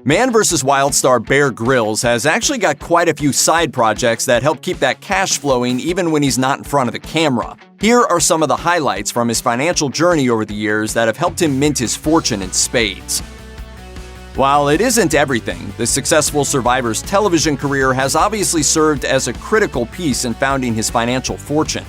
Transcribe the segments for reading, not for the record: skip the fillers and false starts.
Man vs. Wild star Bear Grylls has actually got quite a few side projects that help keep that cash flowing even when he's not in front of the camera. Here are some of the highlights from his financial journey over the years that have helped him mint his fortune in spades. While it isn't everything, the successful Survivor's television career has obviously served as a critical piece in founding his financial fortune.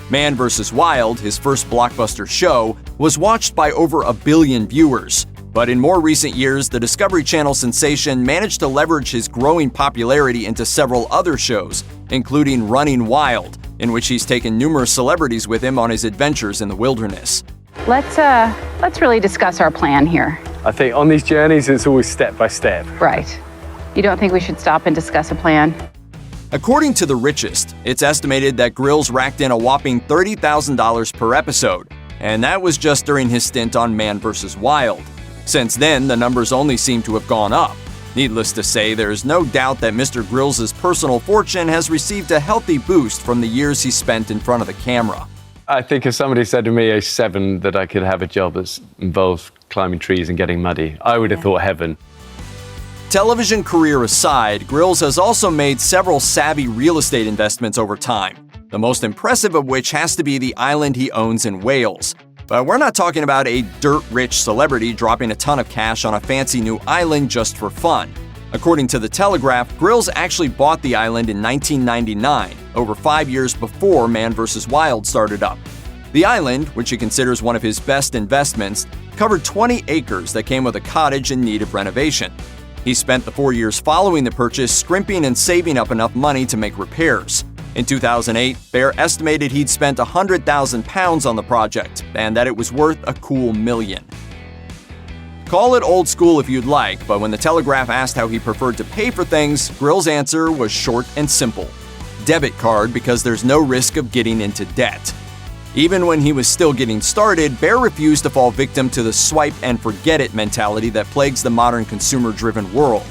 Man vs. Wild, his first blockbuster show, was watched by over 1 billion viewers. But in more recent years, the Discovery Channel sensation managed to leverage his growing popularity into several other shows, including Running Wild, in which he's taken numerous celebrities with him on his adventures in the wilderness. Let's really discuss our plan here. I think on these journeys, it's always step by step. Right. You don't think we should stop and discuss a plan? According to The Richest, it's estimated that Grylls racked in a whopping $30,000 per episode, and that was just during his stint on Man vs. Wild. Since then, the numbers only seem to have gone up. Needless to say, there is no doubt that Mr. Grylls' personal fortune has received a healthy boost from the years he spent in front of the camera. I think if somebody said to me age 7 that I could have a job that involves climbing trees and getting muddy, I would have thought heaven. Television career aside, Grylls has also made several savvy real estate investments over time, the most impressive of which has to be the island he owns in Wales. But we're not talking about a dirt-rich celebrity dropping a ton of cash on a fancy new island just for fun. According to The Telegraph, Grylls actually bought the island in 1999, over 5 years before Man vs. Wild started up. The island, which he considers one of his best investments, covered 20 acres that came with a cottage in need of renovation. He spent the 4 years following the purchase scrimping and saving up enough money to make repairs. In 2008, Bear estimated he'd spent £100,000 on the project, and that it was worth a cool $1 million. Call it old school if you'd like, but when The Telegraph asked how he preferred to pay for things, Grylls' answer was short and simple: debit card, because there's no risk of getting into debt. Even when he was still getting started, Bear refused to fall victim to the swipe and forget it mentality that plagues the modern consumer-driven world.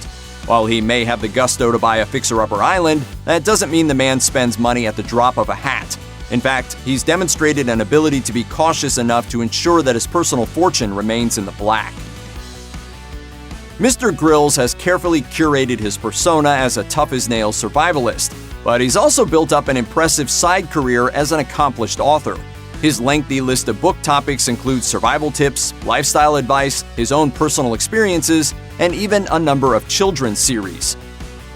While he may have the gusto to buy a fixer-upper island, that doesn't mean the man spends money at the drop of a hat. In fact, he's demonstrated an ability to be cautious enough to ensure that his personal fortune remains in the black. Mr. Grylls has carefully curated his persona as a tough-as-nails survivalist, but he's also built up an impressive side career as an accomplished author. His lengthy list of book topics includes survival tips, lifestyle advice, his own personal experiences, and even a number of children's series.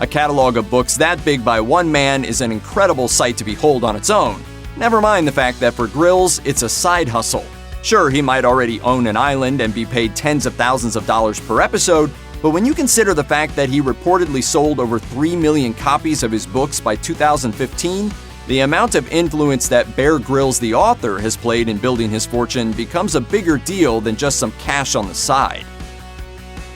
A catalog of books that big by one man is an incredible sight to behold on its own. Never mind the fact that for Grylls, it's a side hustle. Sure, he might already own an island and be paid tens of thousands of dollars per episode, but when you consider the fact that he reportedly sold over 3 million copies of his books by 2015, the amount of influence that Bear Grylls the author has played in building his fortune becomes a bigger deal than just some cash on the side.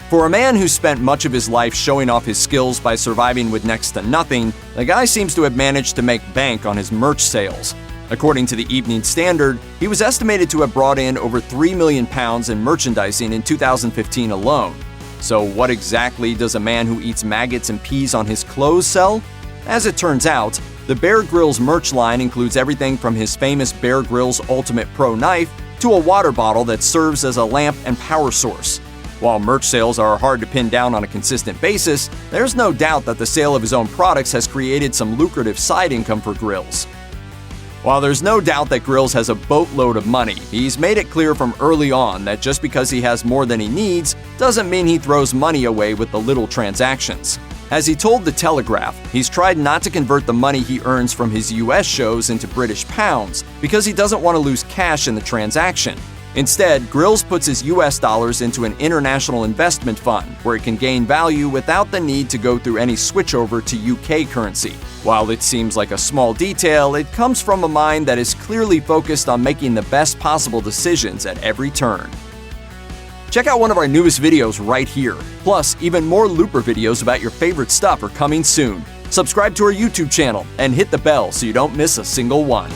For a man who spent much of his life showing off his skills by surviving with next to nothing, the guy seems to have managed to make bank on his merch sales. According to the Evening Standard, he was estimated to have brought in over £3 million in merchandising in 2015 alone. So what exactly does a man who eats maggots and peas on his clothes sell? As it turns out, the Bear Grylls merch line includes everything from his famous Bear Grylls Ultimate Pro knife to a water bottle that serves as a lamp and power source. While merch sales are hard to pin down on a consistent basis, there's no doubt that the sale of his own products has created some lucrative side income for Grylls. While there's no doubt that Grylls has a boatload of money, he's made it clear from early on that just because he has more than he needs doesn't mean he throws money away with the little transactions. As he told The Telegraph, he's tried not to convert the money he earns from his US shows into British pounds because he doesn't want to lose cash in the transaction. Instead, Grylls puts his US dollars into an international investment fund where it can gain value without the need to go through any switchover to UK currency. While it seems like a small detail, it comes from a mind that is clearly focused on making the best possible decisions at every turn. Check out one of our newest videos right here. Plus, even more Looper videos about your favorite stuff are coming soon. Subscribe to our YouTube channel and hit the bell so you don't miss a single one.